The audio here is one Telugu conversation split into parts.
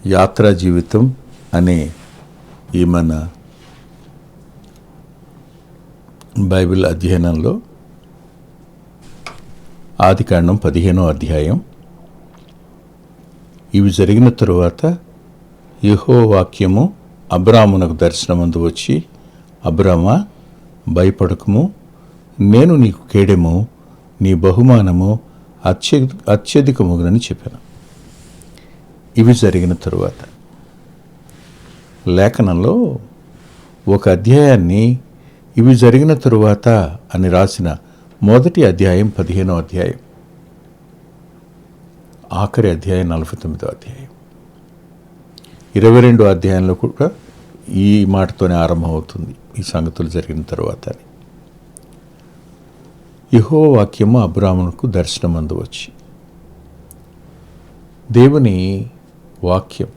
యాత్రా జీవితం అనే ఈ మన బైబిల్ అధ్యయనంలో ఆదికాండం 15వ అధ్యాయం. ఇవి జరిగిన తరువాత యెహోవా వాక్యము అబ్రామునకు దర్శనమందు వచ్చి, అబ్రామా, భయపడకుము, నేను నీకు కేడెము, నీ బహుమానము అత్యధికముగునని చెప్పాను. ఇవి జరిగిన తరువాత లేఖనంలో ఒక అధ్యాయాన్ని ఇవి జరిగిన తరువాత అని రాసిన మొదటి అధ్యాయం 15వ అధ్యాయం, ఆఖరి అధ్యాయం 49వ అధ్యాయం, 22వ అధ్యాయంలో కూడా ఈ మాటతోనే ఆరంభమవుతుంది. ఈ సంగతులు జరిగిన తరువాత అని. యెహోవా వాక్యము అబ్రామునకు దర్శనమందు వచ్చి, దేవుని వాక్యం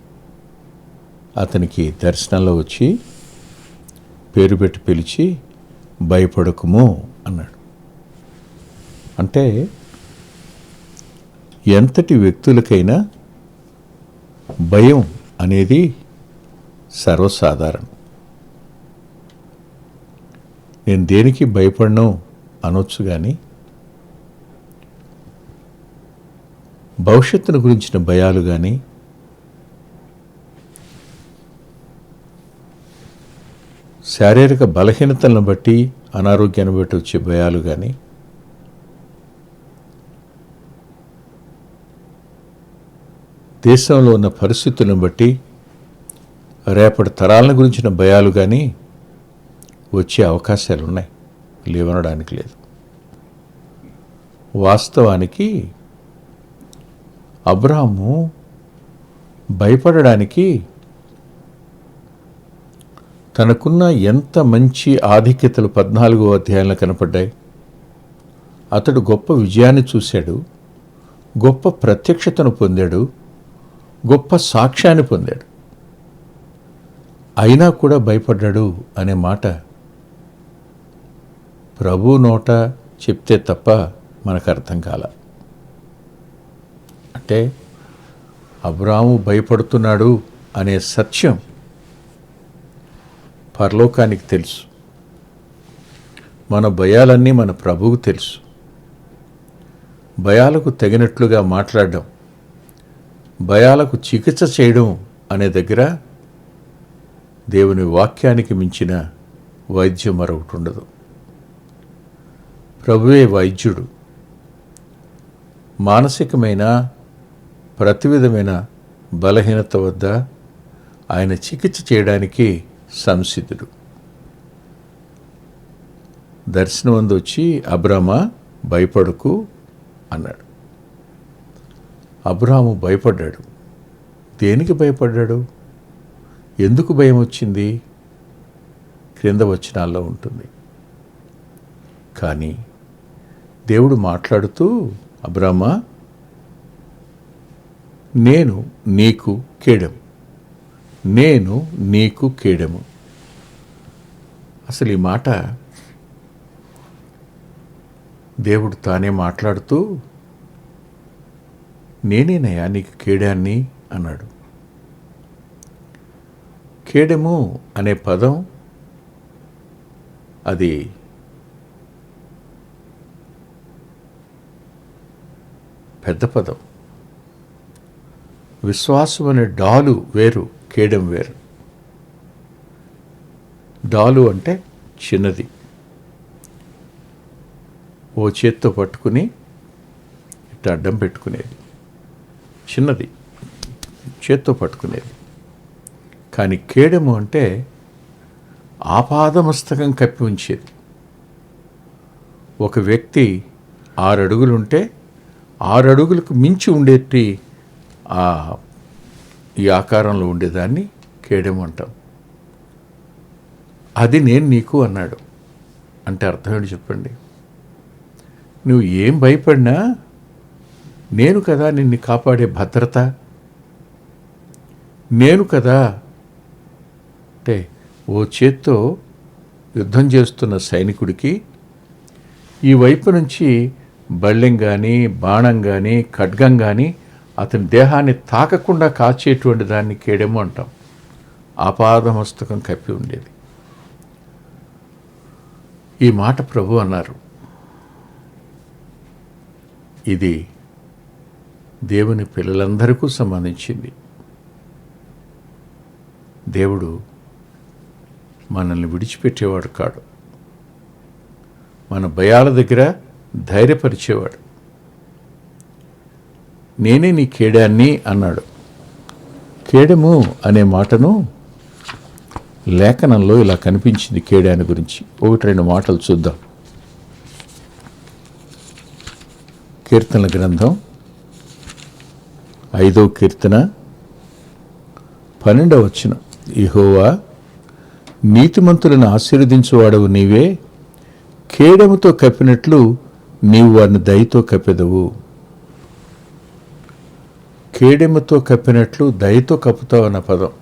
అతనికి దర్శనంలో వచ్చి పేరు పెట్టి పిలిచి, భయపడకుము అన్నాడు. అంటే ఎంతటి వ్యక్తులకైనా భయం అనేది సర్వసాధారణం. నేను దేనికి భయపడను అనొచ్చు, కానీ భవిష్యత్తును గురించిన భయాలు కానీ, శారీరక బలహీనతలను బట్టి, అనారోగ్యాన్ని బట్టి వచ్చే భయాలు కానీ, దేశంలో ఉన్న పరిస్థితులను బట్టి రేపటి తరాలను గురించిన భయాలు కానీ వచ్చే అవకాశాలు ఉన్నాయి, లేవనడానికి లేదు. వాస్తవానికి అబ్రాహాము భయపడడానికి తనకున్న ఎంత మంచి ఆధిక్యతలు 14వ అధ్యాయంలో కనపడ్డాయి. అతడు గొప్ప విజయాన్ని చూశాడు, గొప్ప ప్రత్యక్షతను పొందాడు, గొప్ప సాక్ష్యాన్ని పొందాడు. అయినా కూడా భయపడ్డాడు అనే మాట ప్రభు నోట చెప్తే తప్ప మనకు అర్థం కాల. అంటే అబ్రాహాము భయపడుతున్నాడు అనే సత్యం పరలోకానికి తెలుసు. మన భయాలన్నీ మన ప్రభువుకు తెలుసు. భయాలకు తగినట్లుగా మాట్లాడడం, భయాలకు చికిత్స చేయడం అనే దగ్గర దేవుని వాక్యానికి మించిన వైద్యం మరొకటి ఉండదు. ప్రభువే వైద్యుడు. మానసికమైన ప్రతి విధమైన బలహీనత వద్ద ఆయన చికిత్స చేయడానికి సంసిద్ధుడు. దర్శనమందు వచ్చి, అబ్రామా, భయపడకు అన్నాడు. అబ్రాహాము భయపడ్డాడు. దేనికి భయపడ్డాడు? ఎందుకు భయం వచ్చింది? క్రింద వచనాల్లో ఉంటుంది. కానీ దేవుడు మాట్లాడుతూ, అబ్రామా, నేను నీకు కేడెము, నేను నీకు కేడెము. అసలు ఈ మాట దేవుడు తానే మాట్లాడుతూ, నేనేనయ్యా నీకు కేడాన్ని అన్నాడు. కేడెము అనే పదం అది పెద్ద పదం. విశ్వాసం అనే డాలు వేరు, కేడెం వేరు. డాలు అంటే చిన్నది, ఓ చేత్తో పట్టుకుని ఇట్లా అడ్డం పెట్టుకునేది, చిన్నది, చేత్తో పట్టుకునేది. కానీ కేడెము అంటే ఆపాదమస్తకం కప్పి ఉంచేది. ఒక వ్యక్తి 6 అడుగులుంటే 6 అడుగులకు మించి ఉండేటి ఈ ఆకారంలో ఉండేదాన్ని కేడెము అంటాం. అది నేను నీకు అన్నాడు. అంటే అర్థం ఏంటి చెప్పండి? నువ్వు ఏం భయపడినా నేను కదా నిన్ను కాపాడే భద్రత, నేను కదా. అంటే ఓ చేత్తో యుద్ధం చేస్తున్న సైనికుడికి ఈ వైపు నుంచి బళ్ళెం కానీ, బాణం కానీ, ఖడ్గం కానీ అతని దేహాన్ని తాకకుండా కాచేటువంటి దాన్ని కేడెము అంటాం. ఆపాదమస్తకం కప్పి ఉండేది. ఈ మాట ప్రభు అన్నారు. ఇది దేవుని పిల్లలందరికీ సంబంధించింది. దేవుడు మనల్ని విడిచిపెట్టేవాడు కాడు. మన భయాల దగ్గర ధైర్యపరిచేవాడు. నేనే నీ కేడాన్ని అన్నాడు. కేడెము అనే మాటను లేఖనంలో ఇలా కనిపించింది. కేడాని గురించి 1-2 మాటలు చూద్దాం. కీర్తనల గ్రంథం 5వ కీర్తన 12వ వచనం. యెహోవా, నీతిమంతులను ఆశీర్వదించువాడవు నీవే, కేడెముతో కప్పినట్లు నీవు వారిని దయతో కప్పెదవు. కేడెముతో కప్పినట్లు దయతో కప్పుతావు అన్న పదం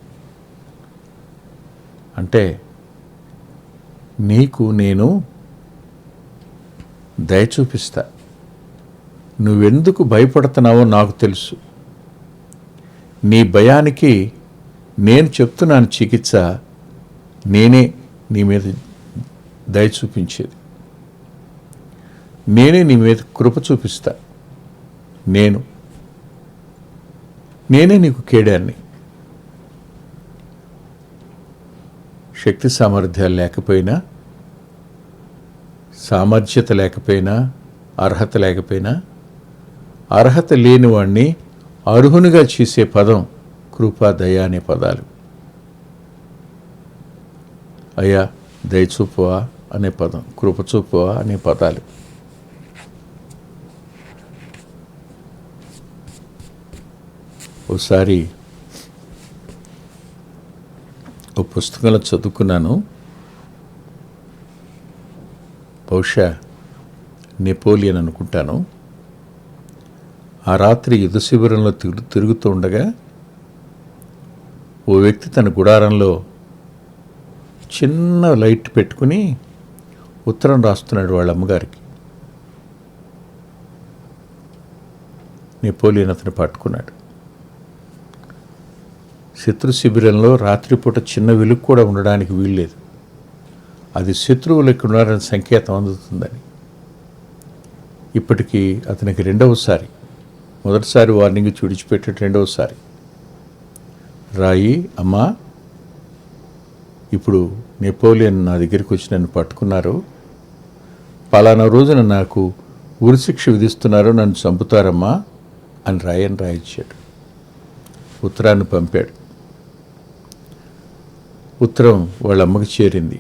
అంటే నీకు నేను దయ చూపిస్తా. నువ్వెందుకు భయపడుతున్నావో నాకు తెలుసు. నీ భయానికి నేను చెప్తున్నాను చికిత్స. నేనే నీ మీద దయ చూపించేది. నేనే నీ మీద కృప చూపిస్తా. నేనే నీకు కేడాన్ని. శక్తి సామర్థ్యాలు లేకపోయినా, సామర్థ్యత లేకపోయినా, అర్హత లేకపోయినా, అర్హత లేని వాణ్ణి అర్హునిగా చేసే పదం కృప, దయ అనే పదాలు. అయ్యా దయచూపువా అనే పదం, కృపచూపువా అనే పదాలు. ఒకసారి ఓ పుస్తకంలో చదువుకున్నాను. బహుశా నెపోలియన్ అనుకుంటాను. ఆ రాత్రి యుద్ధ శిబిరంలో తిరుగుతూ ఉండగా ఓ వ్యక్తి తన గుడారంలో చిన్న లైట్ పెట్టుకుని ఉత్తరం రాస్తున్నాడు వాళ్ళ అమ్మగారికి. నెపోలియన్ అతను పట్టుకున్నాడు. శత్రు శిబిరంలో రాత్రిపూట చిన్న వెలుగు కూడా ఉండడానికి వీల్లేదు. అది శత్రువులకు ఉన్నారని సంకేతం అందుతుందని. ఇప్పటికీ అతనికి రెండవసారి, మొదటిసారి వార్నింగ్ విడిచిపెట్టాడు, రెండవసారి రాయి, అమ్మా ఇప్పుడు నెపోలియన్ నా దగ్గరికి వచ్చి నన్ను పట్టుకున్నారు, పలానా రోజున నాకు ఉరిశిక్ష విధిస్తున్నారు, నన్ను చంపుతారమ్మా అని రాయించాడు. ఉత్తరాన్ని పంపాడు. ఉత్తరం వాళ్ళ అమ్మకి చేరింది.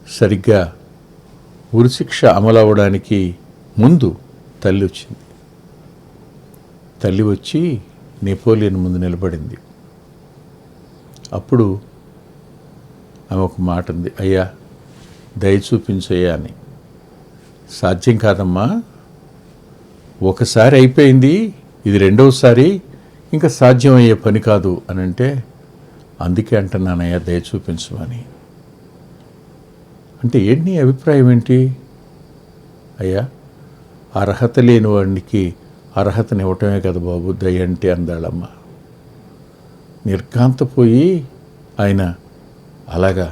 సరిగ్గా ఉరిశిక్ష అమలు అవ్వడానికి ముందు తల్లి వచ్చింది. తల్లి వచ్చి నెపోలియన్ ముందు నిలబడింది. అప్పుడు ఆమె ఒక మాట ఉంది, అయ్యా దయ చూపించయ్యా అని. సాధ్యం కాదమ్మా, ఒకసారి అయిపోయింది, ఇది రెండవసారి, ఇంకా సాధ్యం అయ్యే పని కాదు అని అంటే, అందుకే అంటున్నానయ్యా దయ చూపించమని. అంటే ఏంటి నీ అభిప్రాయం ఏంటి? అయ్యా అర్హత లేని వాడికి అర్హతని ఇవ్వటమే కదా బాబు దయ అంటే అందాళమ్మ. నిర్ఘాంతపోయి ఆయన అలాగా,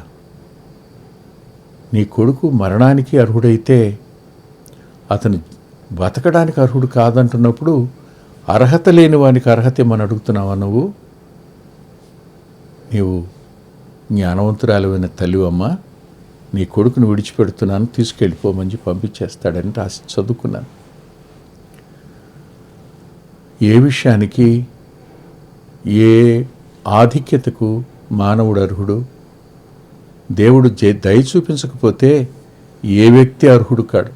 నీ కొడుకు మరణానికి అర్హుడైతే అతను బతకడానికి అర్హుడు కాదంటున్నప్పుడు అర్హత లేని వానికి అర్హత ఏమని అడుగుతున్నావా నువ్వు? నీవు జ్ఞానవంతురాలైన తల్లివమ్మా, నీ కొడుకును విడిచిపెడుతున్నాను, తీసుకెళ్ళిపోమని పంపించేస్తాడని రాసి చదువుకున్నాను. ఏ విషయానికి, ఏ ఆధిక్యతకు మానవుడు అర్హుడు? దేవుడు దయ చూపించకపోతే ఏ వ్యక్తి అర్హుడు కాడు.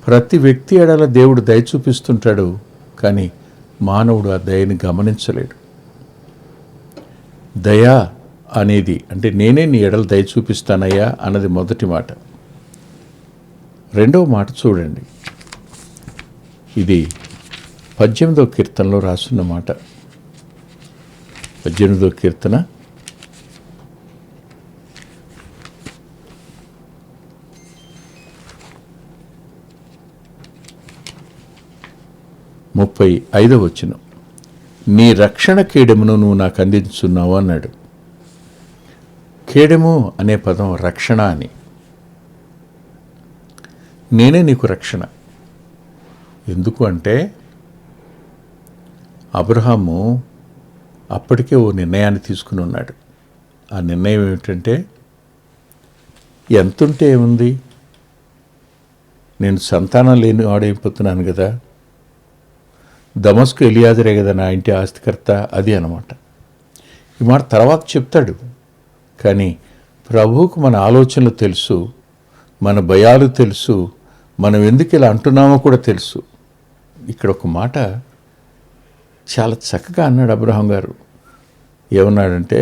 ప్రతి వ్యక్తి ఎడల దేవుడు దయ చూపిస్తుంటాడు, కానీ మానవుడు ఆ దయని గమనించలేడు. దయ అనేది అంటే నేనే నీ ఎడల దయ చూపిస్తానయ్యా అన్నది మొదటి మాట. రెండవ మాట చూడండి, ఇది 18వ కీర్తనలో రాసున్న మాట. 18వ కీర్తన 3 35 నీ రక్షణ కేడెమును నువ్వు నాకు అందించున్నావు అన్నాడు. కేడెము అనే పదం రక్షణ అని. నేనే నీకు రక్షణ. ఎందుకు అంటే అబ్రహాము అప్పటికే ఓ నిర్ణయాన్ని తీసుకుని ఉన్నాడు. ఆ నిర్ణయం ఏమిటంటే, ఎంతుంటే ఏముంది, నేను సంతానం లేని వాడైపోతున్నాను కదా, దమస్కు ఎలియాజరే కదా నా ఇంటి ఆస్తికర్త, అది అన్నమాట. ఈ మాట తర్వాత చెప్తాడు. కానీ ప్రభువుకు మన ఆలోచనలు తెలుసు, మన భయాలు తెలుసు, మనం ఎందుకు ఇలా అంటున్నామో కూడా తెలుసు. ఇక్కడ ఒక మాట చాలా చక్కగా అన్నాడు అబ్రహాం గారు. ఏమన్నాడంటే,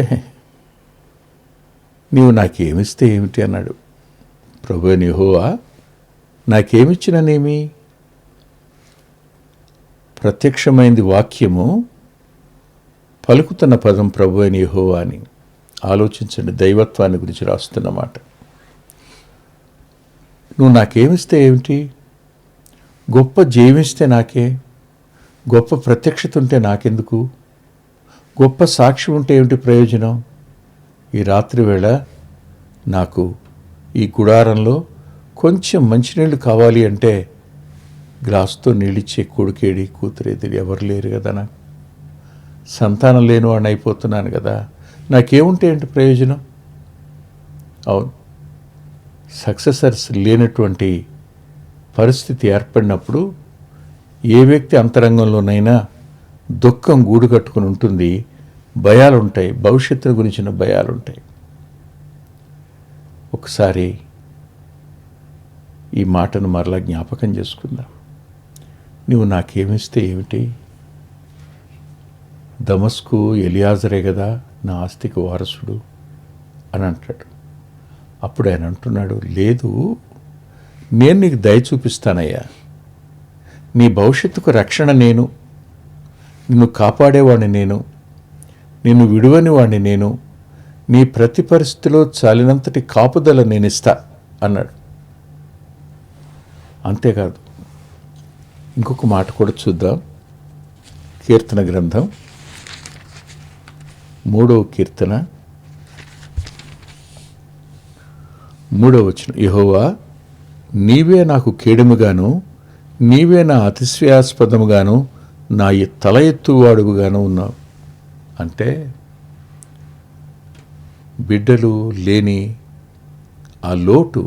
నీవు నాకేమిస్తే ఏమిటి అన్నాడు. ప్రభువైన యెహోవా నాకేమిచ్చిననేమి? ప్రత్యక్షమైంది వాక్యము, పలుకుతున్న పదం ప్రభువైన యెహోవా అని. ఆలోచించండి, దైవత్వాన్ని గురించి రాస్తున్నమాట. నువ్వు నాకేమిస్తే ఏమిటి? గొప్ప జీవిస్తే నాకే, గొప్ప ప్రత్యక్షత ఉంటే నాకెందుకు, గొప్ప సాక్ష్యం ఉంటే ఏమిటి ప్రయోజనం? ఈ రాత్రి వేళ నాకు ఈ గుడారంలో కొంచెం మంచినీళ్ళు కావాలి అంటే గ్లాసుతో నీళ్ళిచ్చే కొడుకేడి, కూతురేది ఎవరు లేరు కదా. నాకు సంతానం లేని వాడిని అయిపోతున్నాను కదా, నాకేముంటే ఏంటి ప్రయోజనం? అవును, సక్సెసర్స్ లేనటువంటి పరిస్థితి ఏర్పడినప్పుడు ఏ వ్యక్తి అంతరంగంలోనైనా దుఃఖం గూడు కట్టుకుని ఉంటుంది, భయాలుంటాయి, భవిష్యత్తు గురించిన భయాలుంటాయి. ఒకసారి ఈ మాటను మరలా జ్ఞాపకం చేసుకుందాం. నువ్వు నాకేమిస్తే ఏమిటి? దమస్కు ఎలియాజరే కదా నా ఆస్తికి వారసుడు అని అంటాడు. అప్పుడు ఆయన అంటున్నాడు, లేదు, నేను నీకు దయ చూపిస్తానయ్యా, నీ భవిష్యత్తుకు రక్షణ నేను, నిన్ను కాపాడేవాడిని నేను, నిన్ను విడువని వాడిని నేను, నీ ప్రతి పరిస్థితిలో చాలినంతటి కాపుదల నేను ఇస్తా అన్నాడు. అంతేకాదు, ఇంకొక మాట కూడా చూద్దాం. కీర్తన గ్రంథం 3వ కీర్తన 3వ వచనం, యెహోవా నీవే నాకు కేడెముగాను, నీవే నా అతిశయాస్పదముగాను, నా తల ఎత్తువాడుగాను ఉన్నావు. అంటే బిడ్డలు లేని ఆ లోటు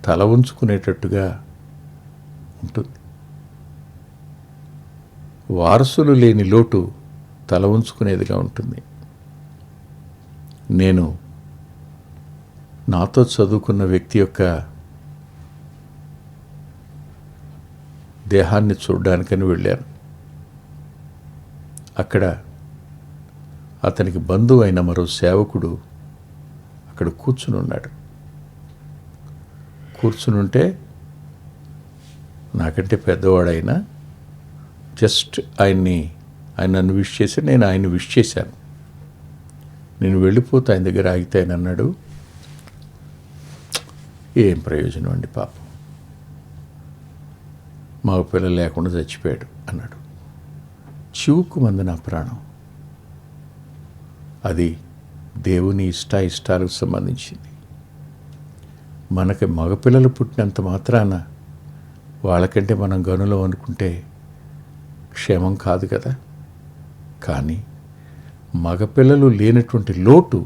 తల ఉంచుకునేటట్టుగా ఉంటుంది. వారసులు లేని లోటు తల ఉంచుకునేదిగా ఉంటుంది. నేను నాతో చదువుకున్న వ్యక్తి యొక్క దేహాన్ని చూడడానికని వెళ్ళాను. అక్కడ అతనికి బంధువు అయిన మరో సేవకుడు అక్కడ కూర్చుని ఉన్నాడు. కూర్చునుంటే నాకంటే పెద్దవాడైనా జస్ట్ ఆయన నన్ను విష్ చేసి నేను ఆయన విష్ చేశాను. నేను వెళ్ళిపోతే ఆయన దగ్గర ఆగితే ఆయన అన్నాడు, ఏం ప్రయోజనం అండి, పాపం మగ పిల్లలు లేకుండా చచ్చిపోయాడు అన్నాడు. చివుకుమంది నా ప్రాణం. అది దేవుని ఇష్టాలకు సంబంధించింది. మనకి మగపిల్లలు పుట్టినంత మాత్రాన వాళ్ళకంటే మనం గనులం అనుకుంటే క్షేమం కాదు కదా. కానీ మగపిల్లలు లేనటువంటి లోటు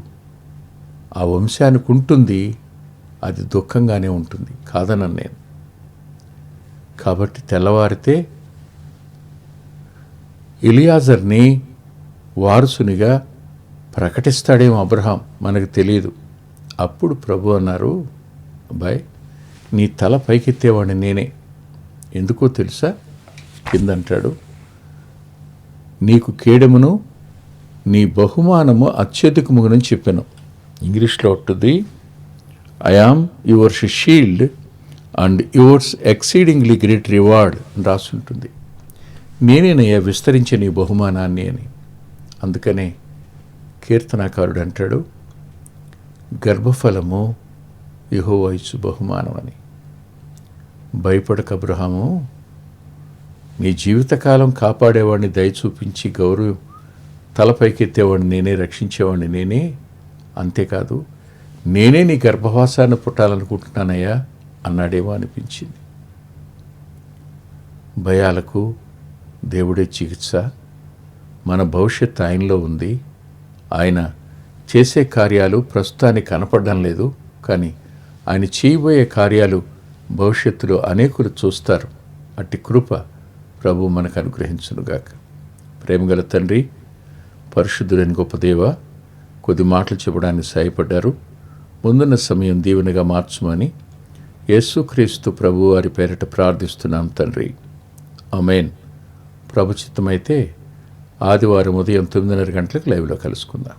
ఆ వంశానికి ఉంటుంది, అది దుఃఖంగానే ఉంటుంది, కాదనను నేను. కాబట్టి తెల్లవారితే ఎలియాజర్ని వారసునిగా ప్రకటిస్తాడేమో అబ్రహాం, మనకు తెలియదు. అప్పుడు ప్రభు అన్నారు, అబ్బాయి నీ తల పైకెత్తేవాడిని నేనే. ఎందుకో తెలుసా? కిందంటాడు, నీకు కేడెమును నీ బహుమానము అత్యధికముగునని చెప్పాను. ఇంగ్లీష్లో ఉంటుంది, I am yours shield and yours exceedingly great reward అని రాసి ఉంటుంది. నేనేనయ్యా విస్తరించే నీ బహుమానాన్ని అని. అందుకనే కీర్తనాకారుడు అంటాడు, గర్భఫలము యెహోవా ఇచ్చు బహుమానం అని. భయపడక అబ్రహాము, నీ జీవితకాలం కాపాడేవాడిని, దయ చూపించి గౌరవం తలపైకెత్తేవాడిని నేనే, రక్షించేవాడిని నేనే. అంతేకాదు, నేనే నీ గర్భవాసాన్ని పుట్టాలనుకుంటున్నానయ్యా అన్నాడేమో అనిపించింది. భయాలకు దేవుడే చికిత్స. మన భవిష్యత్తు ఆయనలో ఉంది. ఆయన చేసే కార్యాలు ప్రస్తుతానికి కనపడడం లేదు, కానీ ఆయన చేయబోయే కార్యాలు భవిష్యత్తులో అనేకులు చూస్తారు. అట్టి కృప ప్రభు మనకు అనుగ్రహించునుగాక. ప్రేమగల తండ్రి, పరిశుద్ధుడైన గొప్ప దేవ, కొద్ది మాటలు చెప్పడానికి సహాయపడ్డారు. ముందున్న సమయం దీవెనగా మార్చుమని యేసుక్రీస్తు ప్రభు వారి పేరిట ప్రార్థిస్తున్నాం తండ్రి. ఆమేన్. ప్రభు చిత్తమైతే ఆదివారం ఉదయం 9:30 గంటలకు లైవ్లో కలుసుకుందాం.